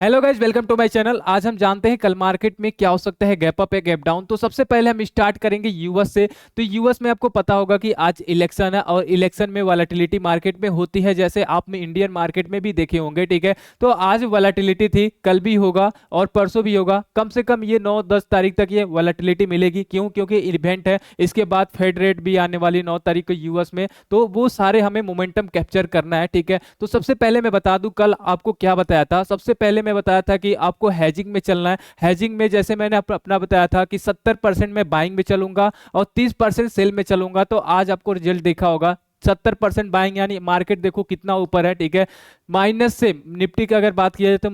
Hello guys, welcome to my channel. आज हम जानते हैं कल मार्केट में क्या हो सकता है, गैप अप या गैप डाउन। तो सबसे पहले हम स्टार्ट करेंगे यूएस से। तो यूएस में आपको पता होगा कि आज इलेक्शन है और इलेक्शन में वॉलेटिलिटी मार्केट में होती है, जैसे आपने इंडियन मार्केट में भी देखे होंगे। ठीक है, तो आज वॉलेटिलिटी थी, कल भी होगा और परसों भी होगा। कम से कम ये 9-10 तारीख तक ये वॉलेटिलिटी मिलेगी। क्यों? क्योंकि इवेंट है, इसके बाद फेड रेट भी आने वाली 9 तारीख को यूएस में। तो वो सारे हमें मोमेंटम कैप्चर करना है। ठीक है, तो सबसे पहले मैं बता दूं कल आपको क्या बताया था। सबसे पहले मैं बताया था कि आपको हैजिंग में चलना है। हैजिंग में जैसे मैंने अपना बताया था कि 70% में बाइंग में चलूंगा और 30% सेल में चलूंगा। तो आज आपको रिजल्ट देखा होगा, 70% बाइंग, यानी मार्केट देखो कितना ऊपर है। ठीक है, माइनस से निफ्टी की अगर बात किया जाए तो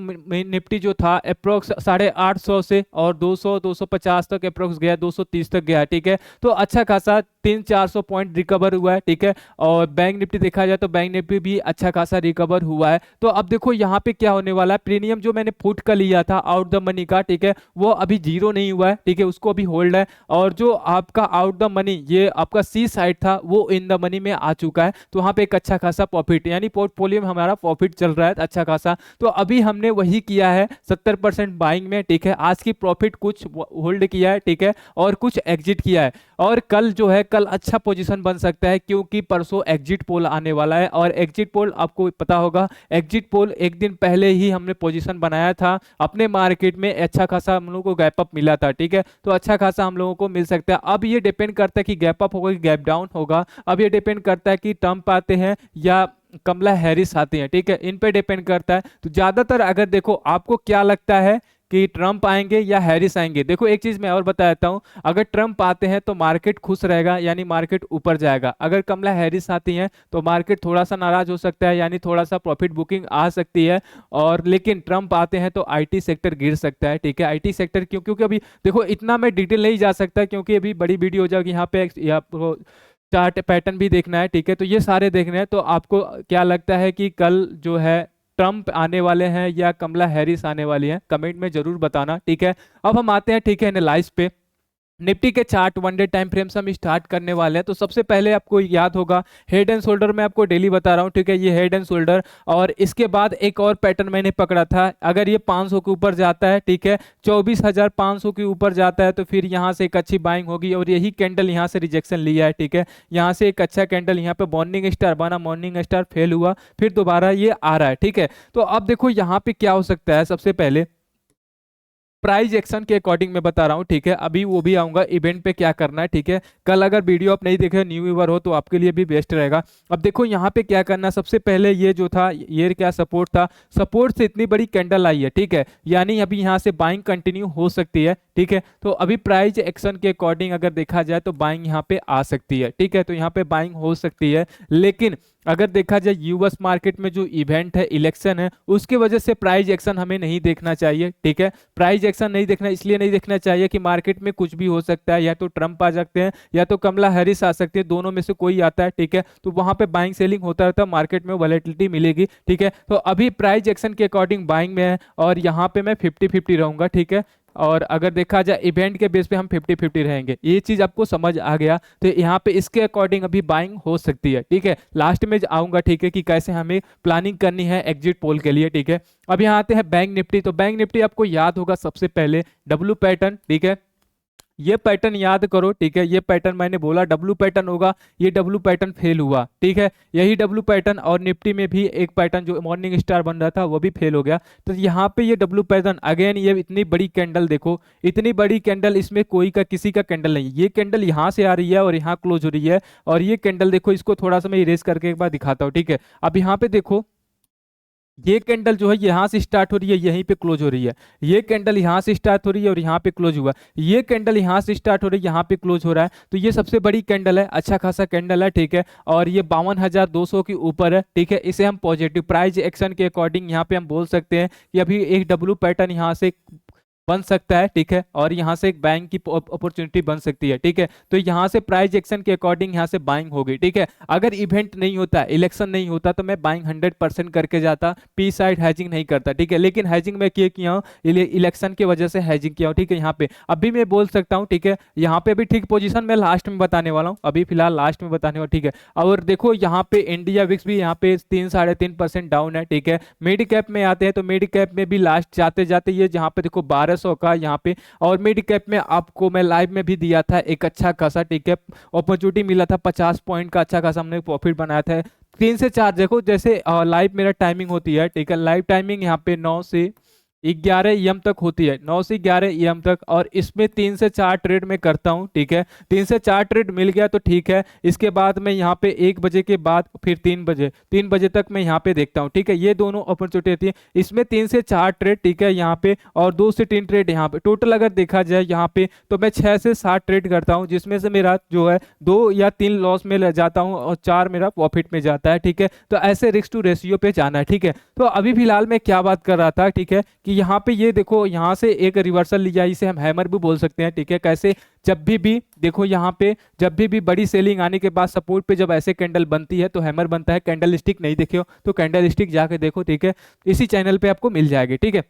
निफ्टी जो था अप्रोक्स 850 से और 200-250 तक अप्रोक्स गया, 230 तक गया। ठीक है, तो अच्छा खासा 300-400 पॉइंट रिकवर हुआ है। ठीक है, और बैंक निफ्टी देखा जाए तो बैंक निफ्टी भी अच्छा खासा रिकवर हुआ है। तो अब देखो यहाँ पे क्या होने वाला है, प्रीमियम जो मैंने पुट का लिया था आउट द मनी का, ठीक है, वो अभी जीरो नहीं हुआ है। ठीक है, उसको अभी होल्ड है। और जो आपका आउट द मनी, ये आपका सी साइड था, वो इन द मनी में आ चुका है। तो वहां पे एक अच्छा खासा प्रॉफिट, यानी पोर्टफोलियो में हमारा प्रॉफिट चल रहा है अच्छा खासा। तो अभी हमने वही किया है, 70% बाइंग में। ठीक है, आज की प्रॉफिट कुछ होल्ड किया है। ठीक है, और कुछ एग्जिट किया है। और कल जो है, कल अच्छा पोजीशन बन सकता है, क्योंकि परसों एग्जिट पोल आने वाला है। और एग्जिट पोल आपको पता होगा, एग्जिट पोल एक दिन पहले ही हमने पोजीशन बनाया था अपने मार्केट में, अच्छा खासा हम लोगों को गैप अप मिला था। ठीक है, तो अच्छा खासा हम लोगों को मिल सकता है। अब ये डिपेंड करता है कि गैप अप होगा कि गैप डाउन होगा। अब ये डिपेंड करता है कि ट्रम्प आते हैं या कमला हैरिस आती हैं। ठीक है, इन पे डिपेंड करता है। तो ज्यादातर अगर देखो, आपको क्या लगता है कि ट्रम्प आएंगे या हैरिस आएंगे? देखो एक चीज मैं और बता देता हूं, अगर ट्रम्प आते हैं तो मार्केट खुश रहेगा, यानी मार्केट ऊपर जाएगा। अगर कमला हैरिस आती हैं तो मार्केट थोड़ा सा नाराज हो सकता है, यानी थोड़ा सा प्रॉफिट बुकिंग आ सकती है। और लेकिन ट्रम्प आते हैं तो आईटी सेक्टर गिर सकता है। ठीक है, आईटी सेक्टर क्यों? क्योंकि अभी देखो, इतना मैं डिटेल नहीं जा सकता क्योंकि अभी बड़ी वीडियो हो जाएगी। यहाँ पे चार्ट पैटर्न भी देखना है। ठीक है, तो ये सारे देखने हैं। तो आपको क्या लगता है कि कल जो है ट्रम्प आने वाले हैं या कमला हैरिस आने वाली हैं? कमेंट में जरूर बताना। ठीक है, अब हम आते हैं, ठीक है, एनालाइज पे। निफ्टी के chart one day time frame से हम स्टार्ट करने वाले हैं। तो सबसे पहले आपको याद होगा, हेड एंड शोल्डर में आपको डेली बता रहा हूं। ठीक है, ये हेड एंड शोल्डर, और इसके बाद एक और पैटर्न मैंने पकड़ा था। अगर ये 500 के ऊपर जाता है, ठीक है, 24,500 के ऊपर जाता है, तो फिर यहाँ से एक अच्छी बाइंग होगी। और यही कैंडल यहाँ से रिजेक्शन लिया है। ठीक है, यहाँ से एक अच्छा कैंडल यहाँ पे मॉर्निंग स्टार बना, मॉर्निंग स्टार फेल हुआ, फिर दोबारा ये आ रहा है। ठीक है, तो अब देखो यहाँ पे क्या हो सकता है। सबसे पहले प्राइज एक्शन के अकॉर्डिंग मैं बता रहा हूँ। ठीक है, अभी वो भी आऊंगा इवेंट पे क्या करना है। ठीक है, कल अगर वीडियो आप नहीं देखे, न्यू ईवर हो, तो आपके लिए भी बेस्ट रहेगा। अब देखो यहाँ पे क्या करना है। सबसे पहले ये जो था, ये क्या सपोर्ट था, सपोर्ट से इतनी बड़ी कैंडल आई है। ठीक है, यानी अभी यहाँ से बाइंग कंटिन्यू हो सकती है। ठीक है, तो अभी प्राइज एक्शन के अकॉर्डिंग अगर देखा जाए तो बाइंग यहाँ पे आ सकती है। ठीक है, तो यहाँ पे बाइंग हो सकती है। लेकिन अगर देखा जाए यूएस मार्केट में जो इवेंट है, इलेक्शन है, उसकी वजह से प्राइज एक्शन हमें नहीं देखना चाहिए। ठीक है, प्राइज एक्शन नहीं देखना, इसलिए नहीं देखना चाहिए कि मार्केट में कुछ भी हो सकता है, या तो ट्रंप आ सकते हैं या तो कमला हैरिस आ सकती है, दोनों में से कोई आता है। ठीक है, तो वहां पे बाइंग सेलिंग होता रहता है, मार्केट में वॉलेटिलिटी मिलेगी। ठीक है, तो अभी प्राइज एक्शन के अकॉर्डिंग बाइंग में है और यहाँ पे मैं 50-50 रहूंगा। ठीक है, और अगर देखा जाए इवेंट के बेस पे हम 50-50 रहेंगे। ये चीज आपको समझ आ गया? तो यहाँ पे इसके अकॉर्डिंग अभी बाइंग हो सकती है। ठीक है, लास्ट में आऊंगा, ठीक है, कि कैसे हमें प्लानिंग करनी है एग्जिट पोल के लिए। ठीक है, अब यहाँ आते हैं बैंक निफ्टी। तो बैंक निफ्टी आपको याद होगा, सबसे पहले डब्ल्यू पैटर्न। ठीक है, ये पैटर्न याद करो। ठीक है, ये पैटर्न मैंने बोला डब्ल्यू पैटर्न होगा, ये डब्ल्यू पैटर्न फेल हुआ। ठीक है, यही डब्ल्यू पैटर्न, और निफ्टी में भी एक पैटर्न जो मॉर्निंग स्टार बन रहा था वो भी फेल हो गया। तो यहाँ पे ये डब्ल्यू पैटर्न अगेन, ये इतनी बड़ी कैंडल देखो, इतनी बड़ी कैंडल, इसमें कोई का किसी का कैंडल नहीं। ये कैंडल यहाँ से आ रही है और यहाँ क्लोज हो रही है। और ये कैंडल देखो, इसको थोड़ा सा मैं इरेज करके एक बार दिखाता हूँ। ठीक है, अब यहाँ पे देखो, ये कैंडल जो है यहाँ से स्टार्ट हो रही है, यहीं पे क्लोज हो रही है। ये कैंडल यहाँ से स्टार्ट हो रही है और यहाँ पे क्लोज हुआ। ये कैंडल यहाँ से स्टार्ट हो रही है, यहाँ पे क्लोज हो रहा है। तो ये सबसे बड़ी कैंडल है, अच्छा खासा कैंडल है। ठीक है, और ये 52,200 के ऊपर है। ठीक है, इसे हम पॉजिटिव प्राइस एक्शन के अकॉर्डिंग यहाँ पे हम बोल सकते हैं कि अभी एक डब्ल्यू पैटर्न यहाँ से बन सकता है, ठीक है, और यहाँ से एक बाइंग की अपॉर्चुनिटी बन सकती है, ठीक है। तो यहाँ से प्राइस एक्शन के अकॉर्डिंग यहाँ से बाइंग होगी, ठीक है। अगर इवेंट नहीं होता, इलेक्शन नहीं होता, तो मैं बाइंग 100% करके जाता, पी साइड हैजिंग नहीं करता, ठीक है। लेकिन हैजिंग मैं किया हूँ, इलेक्शन की वजह से हैजिंग किया हूँ, ठीक है। यहाँ पे अभी मैं बोल सकता हूँ, ठीक है, यहाँ पे अभी ठीक पोजीशन मैं लास्ट में बताने वाला हूँ, अभी फिलहाल लास्ट में बताने वाला, ठीक है। और देखो यहाँ पे इंडिया विक्स भी यहाँ पे 3-3.5% डाउन है, ठीक है। मिड कैप में आते हैं तो मिड कैप में भी लास्ट जाते जाते ये जहाँ पे देखो 1200 का यहाँ पे, और मिड कैप में आपको मैं लाइव में भी दिया था एक अच्छा खासा, ठीक है, अपॉर्चुनिटी मिला था 50 पॉइंट का अच्छा खासा हमने प्रॉफिट बनाया था। 3 से 4 देखो जैसे लाइव मेरा टाइमिंग होती है, ठीक है, लाइव टाइमिंग यहाँ पे 9 से 11 एम तक होती है, 9 से 11 एम तक, और इसमें 3 से 4 ट्रेड में करता हूँ, ठीक है। 3 से 4 ट्रेड मिल गया तो ठीक है। इसके बाद मैं यहाँ पे 1 बजे के बाद फिर 3 बजे तक मैं यहाँ पे देखता हूँ, ठीक है। ये दोनों अपॉर्चुनिटी होती है, इसमें 3 से 4 ट्रेड, ठीक है, यहाँ पे, और 2 से 3 ट्रेड यहाँ पे। टोटल अगर देखा जाए यहाँ पे तो मैं 6 से 7 ट्रेड करता हूँ, जिसमें से मेरा जो है 2 या 3 लॉस में ले जाता हूँ और 4 मेरा प्रॉफिट में जाता है, ठीक है। तो ऐसे रिस्क टू रेशियो पे जाना है, ठीक है। तो अभी फिलहाल मैं क्या बात कर रहा था, ठीक है, कि यहाँ पे ये देखो यहाँ से एक रिवर्सल लिया, इसे हम हैमर भी बोल सकते हैं, ठीक है। कैसे, जब भी देखो यहाँ पे जब भी बड़ी सेलिंग आने के बाद सपोर्ट पे जब ऐसे कैंडल बनती है तो हैमर बनता है। कैंडल स्टिक नहीं देखे हो तो कैंडल स्टिक जाके देखो, ठीक है, इसी चैनल पे आपको मिल जाएगी, ठीक है।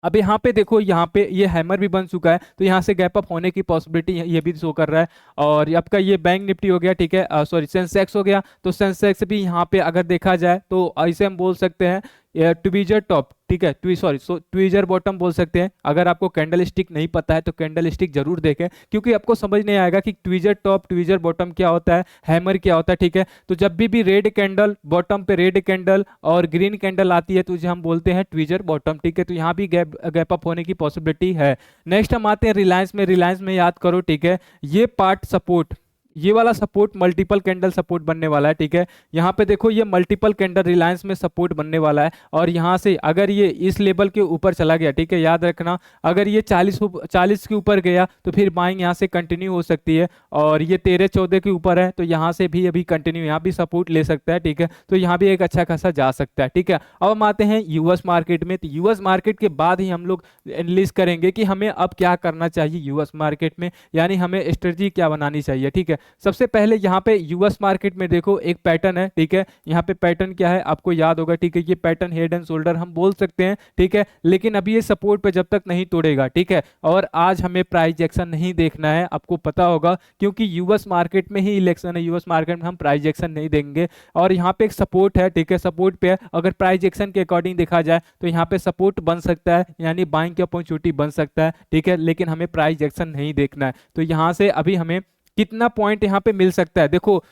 अब यहाँ पे देखो, यहाँ पे ये हैमर भी बन चुका है, तो यहाँ से गैप अप होने की पॉसिबिलिटी ये भी शो कर रहा है। और आपका ये बैंक निफ्टी हो गया, ठीक है, सॉरी सेंसेक्स हो गया, तो सेंसेक्स भी यहाँ पे अगर देखा जाए तो ऐसे हम बोल सकते हैं ट्वीजर टॉप, ठीक है, ट्वीजर बॉटम बोल सकते हैं। अगर आपको कैंडल स्टिक नहीं पता है तो कैंडल स्टिक जरूर देखें, क्योंकि आपको समझ नहीं आएगा कि ट्वीजर टॉप ट्वीजर बॉटम क्या होता है, हैमर क्या होता है, ठीक है। तो जब भी रेड कैंडल, बॉटम पे रेड कैंडल और ग्रीन कैंडल आती है तो उसे हम बोलते हैं ट्वीजर बॉटम, ठीक है। तो यहाँ भी गैप अप होने की पॉसिबिलिटी है। नेक्स्ट हम आते हैं रिलायंस में। रिलायंस में याद करो, ठीक है, ये पार्ट सपोर्ट, ये वाला सपोर्ट मल्टीपल कैंडल सपोर्ट बनने वाला है, ठीक है। यहाँ पे देखो ये मल्टीपल कैंडल रिलायंस में सपोर्ट बनने वाला है, और यहाँ से अगर ये इस लेवल के ऊपर चला गया, ठीक है, याद रखना, अगर ये 40 के ऊपर गया तो फिर बाइंग यहाँ से कंटिन्यू हो सकती है। और ये 13-14 के ऊपर है तो यहाँ से भी अभी कंटिन्यू, यहाँ भी सपोर्ट ले सकता है, ठीक है। तो यहाँ भी एक अच्छा खासा जा सकता है, ठीक है। अब हम आते हैं यूएस मार्केट में। तो यूएस मार्केट के बाद ही हम लोग एनालिसिस करेंगे कि हमें अब क्या करना चाहिए यूएस मार्केट में, यानी हमें स्ट्रेटजी क्या बनानी चाहिए, ठीक है। सबसे पहले यहाँ पे यूएस मार्केट में देखो एक पैटर्न है, ठीक है। यहाँ पे पैटर्न क्या है आपको याद होगा, ठीक है, ये पैटर्न हेड एंड शोल्डर हम बोल सकते हैं, ठीक है। लेकिन अभी ये सपोर्ट पे जब तक नहीं तोड़ेगा, ठीक है, और आज हमें प्राइस एक्शन नहीं देखना है, आपको पता होगा, क्योंकि यूएस मार्केट में ही इलेक्शन है, यूएस मार्केट में हम प्राइस एक्शन नहीं देंगे। और यहाँ पे एक सपोर्ट है, ठीक है, सपोर्ट पे अगर प्राइस एक्शन के अकॉर्डिंग देखा जाए तो यहाँ पे सपोर्ट बन सकता है, यानी बाइंग की अपॉर्चुनिटी बन सकता है, ठीक है। लेकिन हमें प्राइस एक्शन नहीं देखना है। तो यहाँ से अभी हमें कितना पॉइंट यहाँ पे मिल सकता है, देखो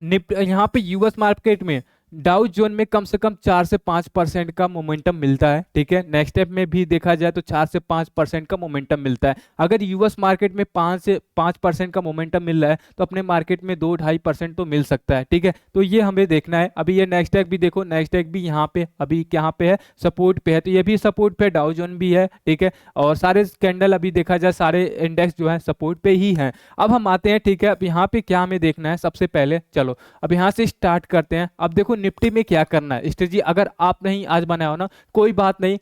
यहाँ पे यूएस मार्केट में डाउ जोन में कम से कम 4 से 5% का मोमेंटम मिलता है, ठीक है। नेक्स्ट स्टेप में भी देखा जाए तो 4 से 5% का मोमेंटम मिलता है। अगर यूएस मार्केट में 5 से 5% का मोमेंटम मिल रहा है तो अपने मार्केट में 2-2.5% तो मिल सकता है, ठीक है। तो ये हमें देखना है। अभी ये नेक्स्ट स्टेप भी देखो, नेक्स्ट स्टेप भी यहाँ पे अभी यहाँ पे है, सपोर्ट पे है, तो ये भी सपोर्ट पे, डाउ जोन भी है, ठीक है। और सारे कैंडल अभी देखा जाए सारे इंडेक्स जो है सपोर्ट पे ही हैं। अब हम आते हैं, ठीक है, अब यहाँ पे क्या हमें देखना है सबसे पहले, चलो अब यहाँ से स्टार्ट करते हैं। अब देखो निफ्टी में क्या करना है स्ट्रेटजी, अगर आप नहीं आज बनाया हो ना कोई बात नहीं,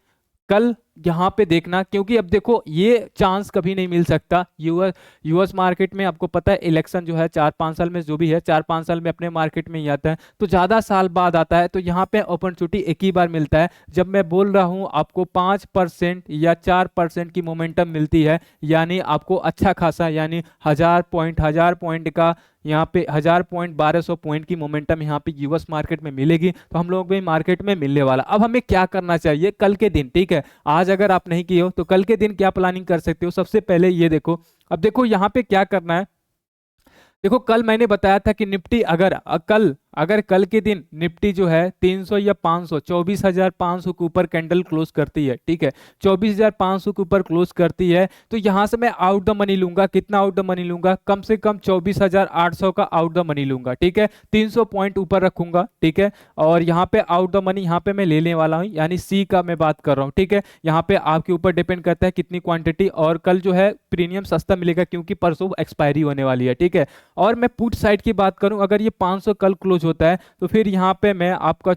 कल यहाँ पे देखना, क्योंकि अब देखो ये चांस कभी नहीं मिल सकता। यूएस मार्केट में आपको पता है इलेक्शन जो है 4-5 साल में, जो भी है 4-5 साल में अपने मार्केट में ही आता है, तो ज़्यादा साल बाद आता है। तो यहाँ पे अपॉर्चुनिटी एक ही बार मिलता है। जब मैं बोल रहा हूँ आपको 5% या 4% की मोमेंटम मिलती है, यानी आपको अच्छा खासा, यानी 1000 पॉइंट का यहाँ पे 1000 पॉइंट 1200 पॉइंट की मोमेंटम यहाँ पे यूएस मार्केट में मिलेगी, तो हम लोग भी मार्केट में मिलने वाला। अब हमें क्या करना चाहिए कल के दिन, ठीक है, आज अगर आप नहीं किए हो तो कल के दिन क्या प्लानिंग कर सकते हो। सबसे पहले ये देखो, अब देखो यहाँ पे क्या करना है। देखो कल मैंने बताया था कि निफ्टी अगर कल के दिन निफ्टी जो है 300 या 500, 24,500 के ऊपर कैंडल क्लोज करती है, ठीक है, 24,500 के ऊपर क्लोज करती है, तो यहां से मैं आउट द मनी लूंगा। कितना आउट द मनी लूंगा, कम से कम 24,800 का आउट द मनी लूंगा, ठीक है, 300 पॉइंट ऊपर रखूंगा, ठीक है। और यहाँ पे आउट द मनी यहाँ पे मैं लेने वाला हूँ, यानी सी का मैं बात कर रहा हूँ, ठीक है। यहाँ पे आपके ऊपर डिपेंड करता है कितनी क्वांटिटी, और कल जो है प्रीमियम सस्ता मिलेगा क्योंकि परसों एक्सपायरी होने वाली है, ठीक है। और मैं पुट साइड की बात करूं, अगर ये 500 कल क्लोज होता है तो फिर यहाँ पे मैं आपका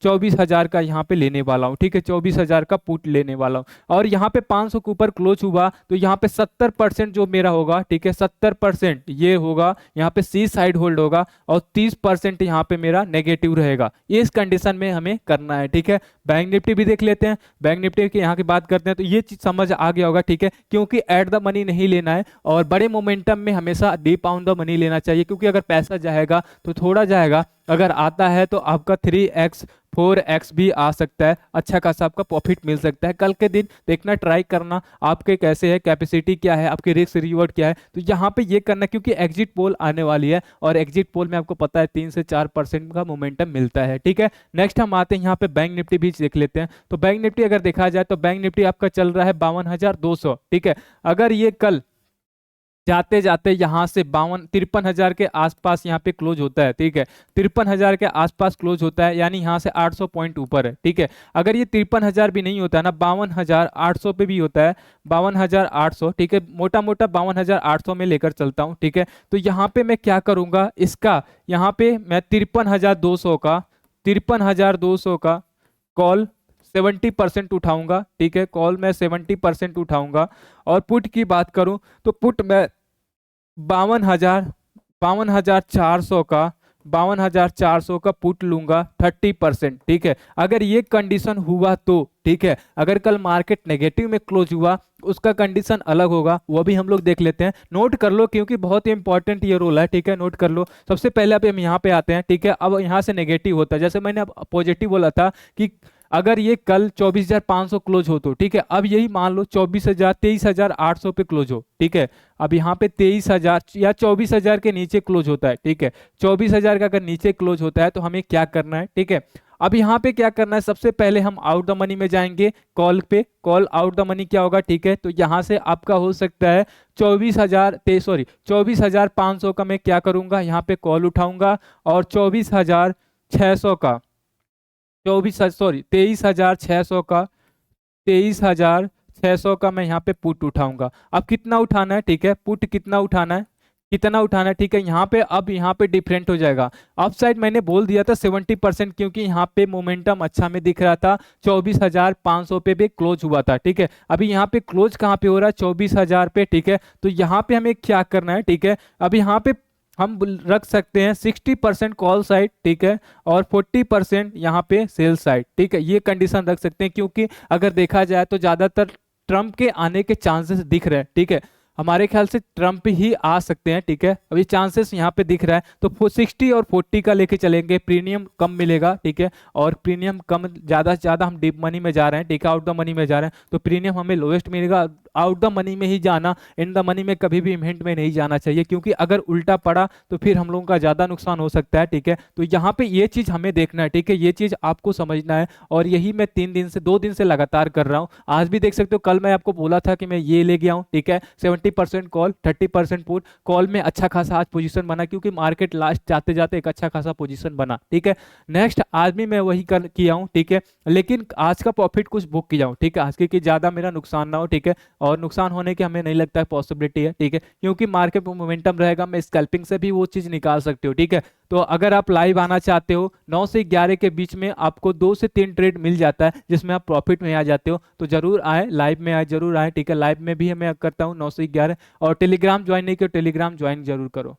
24,000 का यहाँ पे लेने वाला हूँ, ठीक है, 24,000 का पुट लेने वाला हूँ। और यहाँ पे 500 के ऊपर क्लोज हुआ तो यहाँ पे 70% जो मेरा होगा, ठीक है, 70% ये होगा, यहाँ पे सी साइड होल्ड होगा और 30% यहाँ पे मेरा नेगेटिव रहेगा। ये इस कंडीशन में हमें करना है, ठीक है। बैंक निफ्टी भी देख लेते हैं। बैंक निफ्टी की यहाँ की बात करते हैं तो ये चीज समझ आ गया होगा, ठीक है, क्योंकि एट द मनी नहीं लेना है और बड़े मोमेंटम में हमेशा डीप ऑन द मनी लेना चाहिए, क्योंकि अगर पैसा जाएगा तो थोड़ा जाएगा, अगर आता है तो आपका 3x 4x भी आ सकता है, अच्छा खासा आपका प्रॉफिट मिल सकता है। कल के दिन देखना, ट्राई करना आपके कैसे है, कैपेसिटी क्या है, आपकी रिस्क रिवॉर्ड क्या है, तो यहाँ पे ये करना, क्योंकि एग्जिट पोल आने वाली है और एग्जिट पोल में आपको पता है 3 से 4% का मोमेंटम मिलता है, ठीक है। नेक्स्ट हम आते हैं यहाँ पे बैंक निफ्टी भी देख लेते हैं। तो बैंक निफ्टी अगर देखा जाए तो बैंक निफ्टी आपका चल रहा है 52,200, ठीक है। अगर ये कल जाते जाते यहाँ से 53,000 के आसपास यहाँ पे क्लोज होता है, ठीक है, 53,000 के आसपास क्लोज होता है, यानी यहाँ से 800 पॉइंट ऊपर है, ठीक है। अगर ये 53,000 भी नहीं होता है ना, 52,800 पे भी होता है, 52,800, ठीक है, मोटा मोटा 52,800 में लेकर चलता हूँ, ठीक है। तो यहाँ पे मैं क्या करूंगा, इसका यहाँ पे मैं 53,200 का कॉल 70% उठाऊंगा, ठीक है, कॉल मैं 70% उठाऊंगा। और पुट की बात करूं तो पुट मैं 52,400 का पुट लूंगा 30%, ठीक है। अगर ये कंडीशन हुआ तो ठीक है, अगर कल मार्केट नेगेटिव में क्लोज हुआ उसका कंडीशन अलग होगा, वो भी हम लोग देख लेते हैं। नोट कर लो क्योंकि बहुत ही इंपॉर्टेंट ये रोल है, ठीक है, नोट कर लो। सबसे पहले अब हम यहाँ पे आते हैं, ठीक है। अब यहाँ से नेगेटिव होता है, जैसे मैंने अब पॉजिटिव बोला था कि अगर ये कल 24,500 क्लोज हो तो ठीक है, अब यही मान लो 23,800 पे क्लोज हो, ठीक है। अब यहाँ पे 23,000 या 24,000 के नीचे क्लोज होता है, ठीक है, 24,000 का अगर नीचे क्लोज होता है तो हमें क्या करना है, ठीक है। अब यहाँ पे क्या करना है, सबसे पहले हम आउट द मनी में जाएंगे, कॉल पे, कॉल आउट द मनी क्या होगा, ठीक है। तो यहाँ से आपका हो सकता है 24,500 का मैं क्या करूंगा, यहाँ पे कॉल उठाऊंगा और 24,600 का 23,600 का मैं यहाँ पे पुट उठाऊंगा। अब कितना उठाना है, ठीक है, पुट कितना उठाना है, कितना उठाना है, ठीक है। यहाँ पे अब यहाँ पे डिफरेंट हो जाएगा। अप साइड मैंने बोल दिया था 70%, क्योंकि यहाँ पे मोमेंटम अच्छा में दिख रहा था, 24,500 पे भी क्लोज हुआ था, ठीक है। अभी यहाँ पे क्लोज कहाँ पे हो रहा है, 24,000 पे, ठीक है। तो यहाँ पे हमें क्या करना है, ठीक है, अब यहाँ पे हम रख सकते हैं 60% कॉल साइड, ठीक है, और 40% यहाँ पे सेल साइड, ठीक है। ये कंडीशन रख सकते हैं, क्योंकि अगर देखा जाए तो ज्यादातर ट्रम्प के आने के चांसेस दिख रहे हैं, ठीक है। हमारे ख्याल से ट्रम्प ही आ सकते हैं, ठीक है, अभी चांसेस यहाँ पे दिख रहा है। तो 60 और 40 का लेके चलेंगे, प्रीमियम कम मिलेगा, ठीक है, और प्रीमियम कम, ज्यादा से ज्यादा हम डीप मनी में जा रहे हैं, ठीक है, आउट द मनी में जा रहे हैं, तो प्रीमियम हमें लोएस्ट मिलेगा। आउट द मनी में ही जाना, इन द मनी में कभी भी इवेंट में नहीं जाना चाहिए, क्योंकि अगर उल्टा पड़ा तो फिर हम लोगों का ज्यादा नुकसान हो सकता है, ठीक है। तो यहाँ पे ये चीज हमें देखना है, ठीक है, ये चीज आपको समझना है, और यही मैं 2 दिन से लगातार कर रहा हूँ। आज भी देख सकते हो, कल मैं आपको बोला था कि मैं ये ले गया हूँ, ठीक है, 70% कॉल 30% पुट, कॉल में अच्छा खासा आज पोजीशन बना, क्योंकि मार्केट लास्ट जाते जाते एक अच्छा खासा पोजीशन बना, ठीक है। नेक्स्ट आज भी मैं वही कर किया हूँ, ठीक है, लेकिन आज का प्रॉफिट कुछ बुक किया हूँ, ठीक है, आज की ज्यादा मेरा नुकसान ना हो, ठीक है, और नुकसान होने की हमें नहीं लगता है पॉसिबिलिटी है, ठीक है, क्योंकि मार्केट में मोमेंटम रहेगा, मैं स्कैल्पिंग से भी वो चीज निकाल सकते हो, ठीक है। तो अगर आप लाइव आना चाहते हो 9 से 11 के बीच में, आपको 2 से 3 ट्रेड मिल जाता है जिसमें आप प्रॉफिट में आ जाते हो, तो जरूर आए, लाइव में आए, जरूर आए, ठीक है। लाइव में भी मैं करता हूँ 9 से 11, और टेलीग्राम ज्वाइन नहीं किया, टेलीग्राम ज्वाइन जरूर करो।